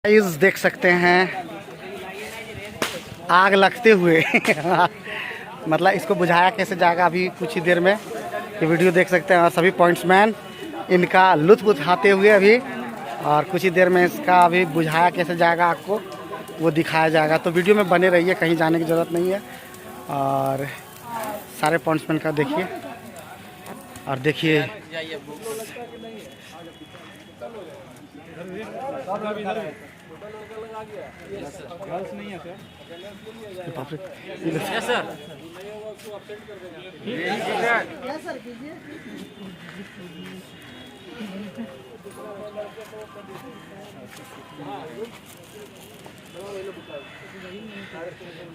Guys देख सकते हैं आग लगते हुए मतलब इसको बुझाया कैसे जाएगा अभी कुछ ही देर में ये वीडियो देख सकते हैं। और सभी पॉइंट्समैन इनका लुत्फ उठाते हुए अभी और कुछ ही देर में इसका अभी बुझाया कैसे जाएगा आपको वो दिखाया जाएगा। तो वीडियो में बने रहिए, कहीं जाने की ज़रूरत नहीं है। और सारे पॉइंट्समैन का देखिए और देखिए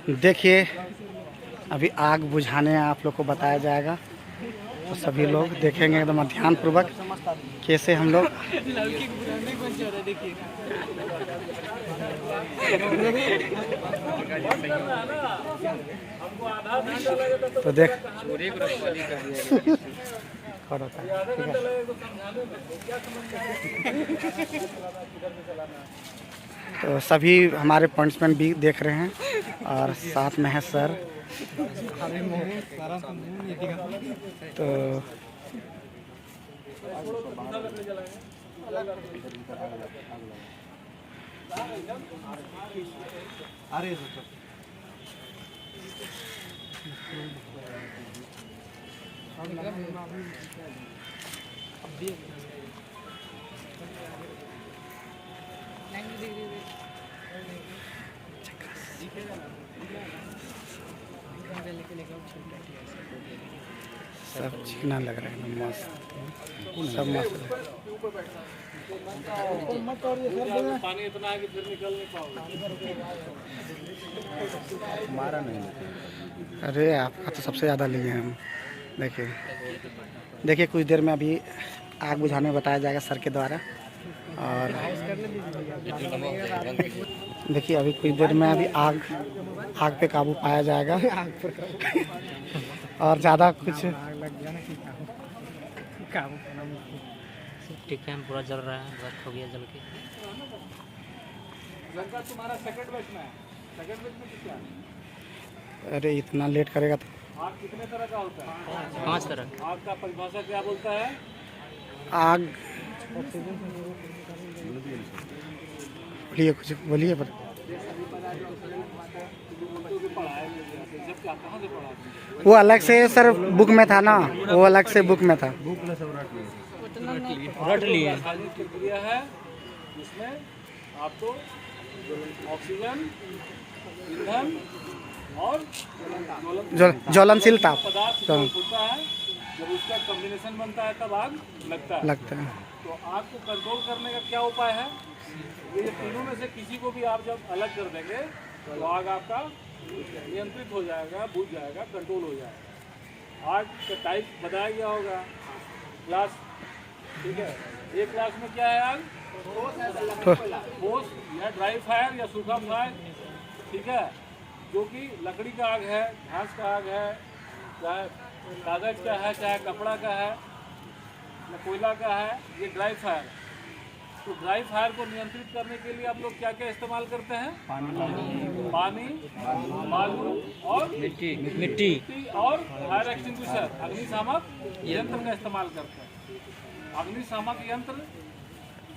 देखिए अभी आग बुझाने आप लोग को बताया जाएगा। तो सभी लोग देखेंगे एकदम ध्यानपूर्वक कैसे हम लोग तो देख तो सभी हमारे पॉइंट्समैन भी देख रहे हैं और साथ में है सर। तो सब चिकना लग रहा है, मस्त सब मस्त है। पानी इतना है कि फिर निकल नहीं पाओगे। हमारा नहीं। अरे आपका तो सबसे ज़्यादा लिए हैं हम। देखिए कुछ देर में अभी आग बुझाने बताया जाएगा सर के द्वारा। और देखिए अभी कुछ देर में अभी आग पे काबू पाया जाएगा। और ज़्यादा कुछ ठीक है, पूरा जल रहा है, वर्क हो गया जल के। लड़का तुम्हारा सेकंड बैच में है। सेकंड बैच में कितना? अरे इतना लेट करेगा तो आग कितने तरह का होता है? 5 तरह। आग का परिभाषा क्या बोलता है? आग बोलिए कुछ बोलिए पर वो अलग से सर बुक में था ना, वो अलग से बुक में था। रट लिए प्रक्रिया है जिसमें आपको ऑक्सीजन, ईंधन और ज्वलनशील ताप पदार्थ होता है। जब उसका कॉम्बिनेशन बनता है तब आग लगता है। तो आग को कंट्रोल करने का क्या उपाय है? ये तीनों में से किसी को भी आप जब अलग कर देंगे तो आग आपका नियंत्रित हो जाएगा, बुझ जाएगा, कंट्रोल हो जाएगा। आग का टाइप बताया गया होगा, क्लास, ठीक है। एक क्लास में क्या है आग? ठोस या ड्राई फायर या सूखा फायर, ठीक है। जो कि लकड़ी का आग है, घास का आग है, चाहे कागज का है, चाहे कपड़ा का है, या कोयला का है, ये ड्राई फायर। तो ड्राई फायर को नियंत्रित करने के लिए आप लोग क्या क्या इस्तेमाल करते हैं? पानी, बालू और मिट्टी और फायर एक्सटिंग्विशर, अग्निशामक यंत्र का इस्तेमाल करते हैं। अग्निशामक यंत्र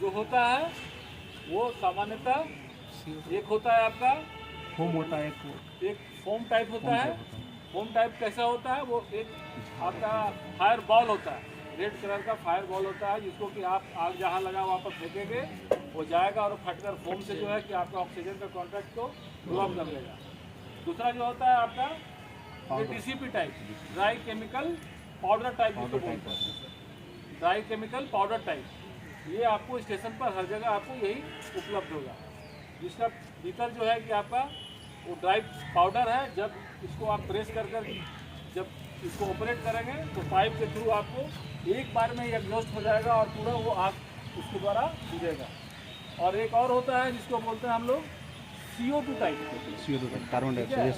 जो होता है वो सामान्यतः एक होता है आपका फोम होता है, एक फोम टाइप होता है। फोम टाइप कैसा होता है? वो एक आपका फायर बॉल होता है, रेड कलर का फायर बॉल होता है, जिसको कि आप आग जहाँ लगा वहाँ पर फेंकेंगे वो जाएगा और फटकर फोम से जो है कि आपका ऑक्सीजन का कॉन्ट्रैक्ट को ब्लॉक कर देगा। दूसरा जो होता है आपका DCP type, dry chemical powder type जिसको बोलते हैं, ड्राई केमिकल पाउडर टाइप। ये आपको स्टेशन पर हर जगह आपको यही उपलब्ध होगा, जिसका भीतर जो है कि आपका वो ड्राई पाउडर है। जब इसको आप प्रेस कर जब इसको ऑपरेट करेंगे तो पाइप के थ्रू आपको एक बार में एग्जॉस्ट हो जाएगा और पूरा वो आग उसके द्वारा बुझेगा। और एक और होता है जिसको बोलते हैं हम लोग CO2 टाइप, कार्बन डाइऑक्साइड।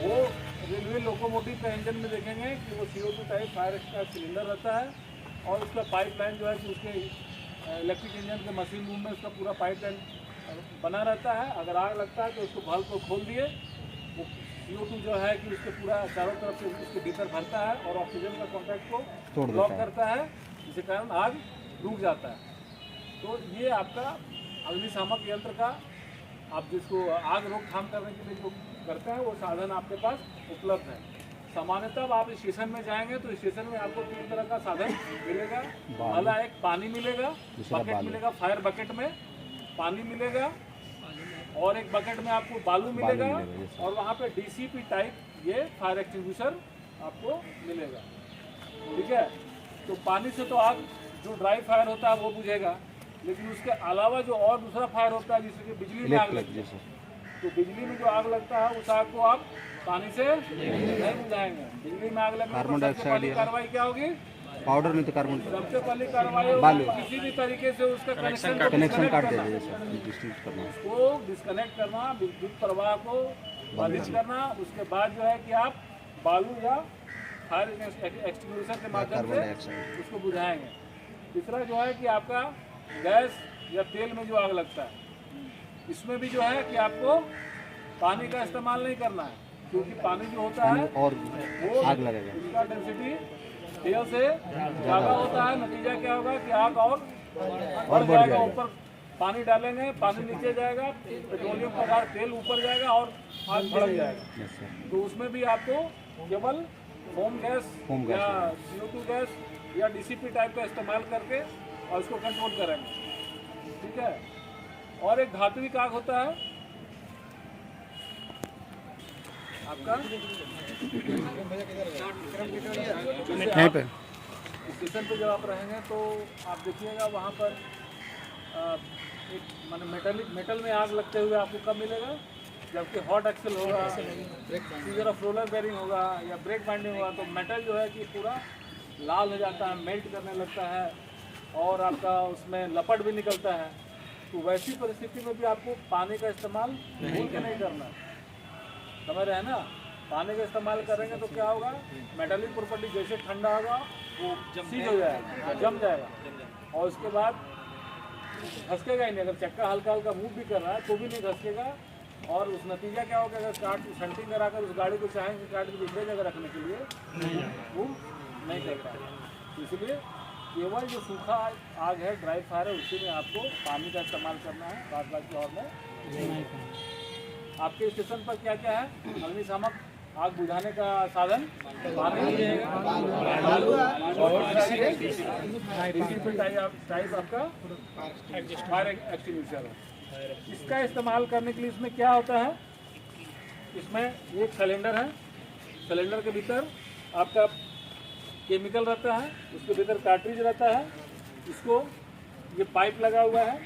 वो रेलवे लोकोमोटिव का इंजन में देखेंगे कि वो CO2 टाइप फायर का सिलेंडर रहता है और उसका पाइपलाइन जो है कि उसके इलेक्ट्रिक इंजन के मशीन रूम में उसका पूरा पाइपलाइन बना रहता है। अगर आग लगता है तो उसको बल्ब को खोल दिए, वो CO2 जो है कि उसके पूरा चारों तरफ से उसके भीतर भरता है और ऑक्सीजन का कॉन्टैक्ट को ब्लॉक करता है, जिसके कारण आग रुक जाता है। तो ये आपका अग्निशामक यंत्र का आप जिसको आग रोकथाम करने के लिए जो करते हैं वो साधन आपके पास उपलब्ध है। सामान्यतः आप स्टेशन में जाएंगे तो स्टेशन में आपको 3 तरह का साधन मिलेगा। पहला एक पानी मिलेगा, बकेट मिलेगा, फायर बकेट में पानी मिलेगा, और एक बकेट में आपको बालू मिलेगा, और वहाँ पे DCP टाइप ये फायर एक्सटिंग्विशर आपको मिलेगा। ठीक है, तो पानी से तो आग जो ड्राई फायर होता है वो बुझेगा, लेकिन उसके अलावा जो और दूसरा फायर होता है जिससे कि बिजली में आग लगती है, तो बिजली में जो आग लगता है उस आग को आप पानी से नहीं बुझाएंगे। बिजली में आग लगने तो सबसे पहली कार्रवाई क्या होगी? पाउडर नहीं तो कार्बन सबसे पहली कार्रवाई होगी किसी भी तरीके से उसका कनेक्शन काट करना, दीजिए सर, डिस्कनेक्ट करना। उसको डिस्कनेक्ट करना, विद्युत प्रवाह को बाधित करना। उसके बाद जो है कि आप बालू या फायर एक्सटिंग्विशर के माध्यम से उसको बुझाएंगे। तीसरा जो है कि आपका गैस या तेल में जो आग लगता है, इसमें भी जो है कि आपको पानी का इस्तेमाल नहीं करना है, क्योंकि पानी जो होता है और वो आग लगेगा, उसका डेंसिटी तेल से ज़्यादा होता है। नतीजा क्या होगा कि आग और बढ़ जाएगा। ऊपर पानी डालेंगे, पानी नीचे जाएगा, पेट्रोलियम पदार्थ तेल ऊपर जाएगा और आग भड़क जाएगा। तो उसमें भी आपको केवल होम गैस या CO2 गैस या DCP टाइप का इस्तेमाल करके और उसको कंट्रोल करेंगे। ठीक है, और एक धात्विक आग होता है आपका, यहीं पे स्टेशन पे जब आप रहेंगे तो आप देखिएगा वहाँ पर एक माने मेटल में आग लगते हुए आपको कब मिलेगा? जबकि हॉट एक्सेल होगा, सीजर ऑफ रोलर बेरिंग होगा या ब्रेक बाइंडिंग होगा, तो मेटल जो है कि पूरा लाल हो जाता है, मेल्ट करने लगता है और आपका उसमें लपट भी निकलता है। तो वैसी परिस्थिति में भी आपको पानी का इस्तेमाल भूल के नहीं करना, समझ रहे हैं ना? पानी का इस्तेमाल करेंगे तो क्या होगा? मेटालिक प्रॉपर्टी जैसे ठंडा होगा वो सीज हो जाएगा, जम जाएगा, और उसके बाद घसकेगा ही नहीं। अगर चक्का हल्का हल्का मूव भी कर रहा है तो भी नहीं घसकेगा। और उस नतीजा क्या होगा? अगर काट शंटिंग कराकर उस गाड़ी को चाहेंगे काट के दूसरे जगह रखने के लिए वो नहीं कर पाएगा। तो इसलिए केवल जो सूखा आग है, ड्राई फायर है, उसी में आपको पानी का इस्तेमाल करना है, बाद बाकी और में। आपके स्टेशन पर क्या क्या है? अग्निशामक आग बुझाने का साधन पानी टाइप आपका फायर एक्सटिंग्विशर है। इसका इस्तेमाल करने के लिए इसमें क्या होता है? इसमें एक सिलेंडर है, सिलेंडर के भीतर आपका केमिकल रहता है, उसके भीतर कार्ट्रिज रहता है। इसको ये पाइप लगा हुआ है,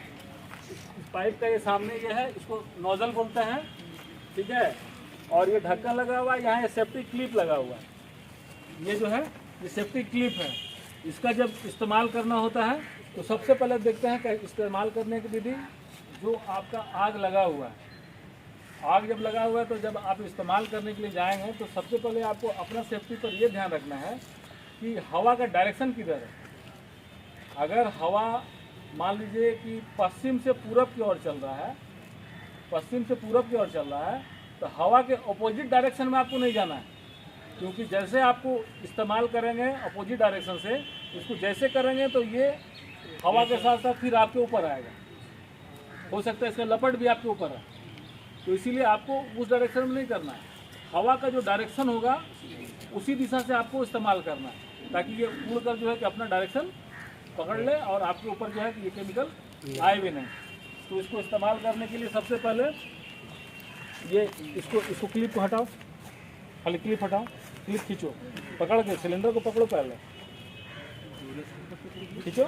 इस पाइप का ये सामने ये है, इसको नोजल बोलते हैं। ठीक है, और ये ढक्कन लगा हुआ है, यहाँ ये सेफ्टी क्लिप लगा हुआ है। ये जो है ये सेफ्टी क्लिप है। इसका जब इस्तेमाल करना होता है तो सबसे पहले देखते हैं कि इस्तेमाल करने की विधि। जो आपका आग लगा हुआ है, आग जब लगा हुआ है तो जब आप इस्तेमाल करने के लिए जाएंगे तो सबसे पहले आपको अपना सेफ्टी पर ये ध्यान रखना है कि हवा का डायरेक्शन किधर है। अगर हवा मान लीजिए कि पश्चिम से पूरब की ओर चल रहा है, पश्चिम से पूरब की ओर चल रहा है, तो हवा के अपोजिट डायरेक्शन में आपको नहीं जाना है, क्योंकि जैसे आपको इस्तेमाल करेंगे अपोजिट डायरेक्शन से, इसको जैसे करेंगे तो ये हवा के साथ साथ फिर आपके ऊपर आएगा। हो सकता है इसका लपट भी आपके ऊपर है, तो इसीलिए आपको उस डायरेक्शन में नहीं करना है। हवा का जो डायरेक्शन होगा उसी दिशा से आपको इस्तेमाल करना है, ताकि ये उड़कर जो है कि अपना डायरेक्शन पकड़ ले और आपके ऊपर जो है कि ये केमिकल आए भी नहीं। तो इसको इस्तेमाल करने के लिए सबसे पहले ये इसको क्लिप को हटाओ, खाली क्लिप हटाओ, क्लिप खींचो, पकड़ के सिलेंडर को पकड़ो, पहले खींचो।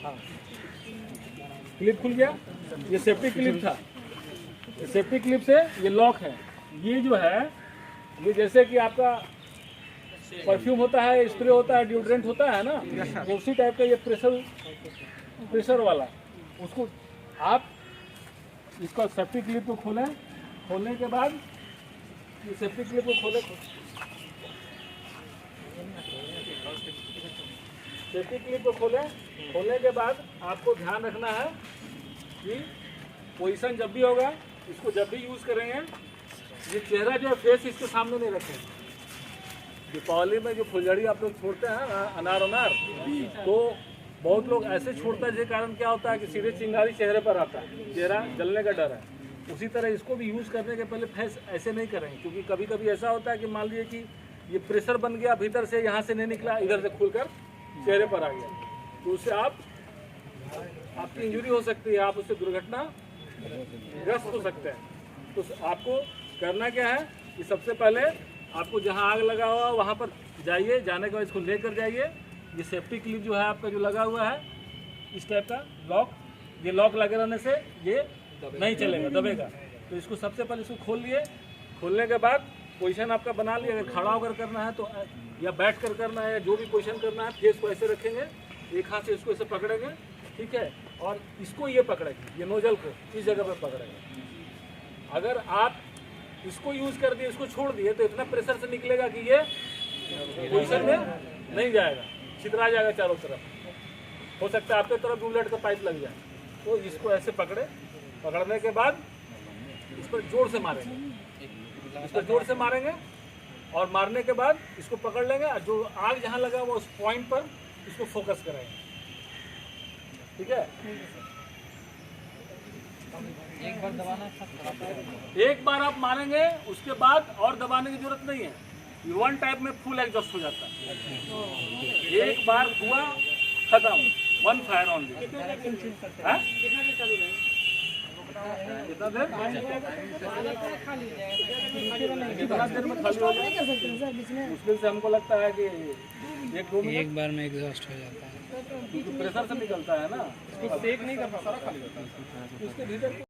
हाँ, क्लिप खुल गया। ये सेफ्टी क्लिप था, सेफ्टी क्लिप से ये लॉक है। ये जो है ये जैसे कि आपका परफ्यूम होता है, स्प्रे होता है, डिओड्रेंट होता है ना, ये उसी टाइप का ये प्रेशर वाला। उसको आप इसका सेफ्टी क्लिप को खोलें, खोलने के बाद ये सेफ्टी क्लिप को खोले, सेफ्टी क्लिप को खोलें खोलने के बाद आपको ध्यान रखना है कि पोजीशन जब भी होगा, इसको जब भी यूज़ करेंगे, ये चेहरा जो है फेस इसके सामने नहीं रखें। दीपावली में जो फुलझड़ी आप लोग छोड़ते हैं ना, अनार तो बहुत लोग ऐसे छोड़ता है, जिसके कारण क्या होता है कि सीधे चिंगारी चेहरे पर आता है, चेहरा जलने का डर है। उसी तरह इसको भी यूज़ करने के पहले फेस ऐसे नहीं करेंगे, क्योंकि कभी कभी ऐसा होता है कि मान लीजिए कि ये प्रेशर बन गया, भीतर से यहाँ से नहीं निकला, इधर से खुलकर चेहरे पर आ गया, तो उससे आपकी इंजरी हो सकती है, आप उससे दुर्घटना ग्रस्त हो सकते हैं। तो आपको करना क्या है कि सबसे पहले आपको जहाँ आग लगा हुआ वहाँ पर जाइए, जाने के बाद इसको लेकर जाइए। ये सेफ्टी क्लिप जो है आपका जो लगा हुआ है इस टाइप का लॉक, ये लॉक लगे रहने से ये नहीं चलेगा, दबेगा। तो इसको सबसे पहले इसको खोल लिए। खोलने के बाद पोजीशन आपका बना लिया। अगर खड़ा होकर करना है तो या बैठ कर करना है, या जो भी पोजीशन करना है, फेस को ऐसे रखेंगे, एक हाथ से इसको ऐसे पकड़ेंगे, ठीक है, और इसको ये पकड़ेंगे, ये नोजल को इस जगह पर पकड़ेंगे। अगर आप इसको यूज़ कर दिए, इसको छोड़ दिए, तो इतना प्रेशर से निकलेगा कि ये पोजीशन में नहीं जाएगा, छितरा जाएगा चारों तरफ। हो सकता है आपके तरफ ब्लड का पाइप लग जाए। तो इसको ऐसे पकड़ने के बाद इस पर जोर से मारेंगे, इस पर जोर से मारेंगे, और मारने के बाद इसको पकड़ लेंगे, और जो आग जहाँ लगा वो उस पॉइंट पर इसको फोकस करेंगे, ठीक है। एक बार दबाना है, एक बार आप मारेंगे, उसके बाद और दबाने की जरूरत नहीं है। ये वन टाइप में फुल एग्जॉस्ट हो जाता है। एक बार हुआ, खत्म, वन फायर ऑनली। कितना देर चालू रहेगा? कितना देर में खाली हो जाएगा? मुश्किल से हमको लगता है कि 1-2 मिनट। एक बार में एग्जॉस्ट हो जाता है, क्योंकि प्रेशर से निकलता है ना, उसको सेक नहीं करना, सारा खाली होता है उसके भीतर।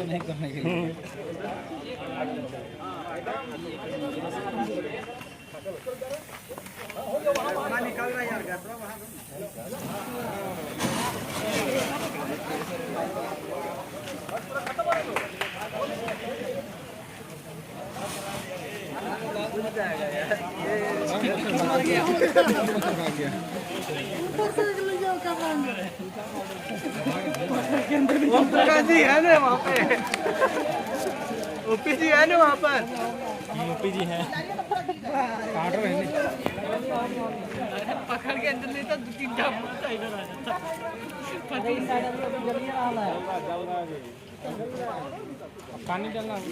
नहीं करने के लिए। निकल रहा है यार, जी है ना वहाँ पे, ओपी जी है ना वहाँ पर, यूपी जी हैं, काट रहे हैं, पकड़ के अंदर नहीं तो 2-3 जाम इधर आ जाता। पानी डालना होगा।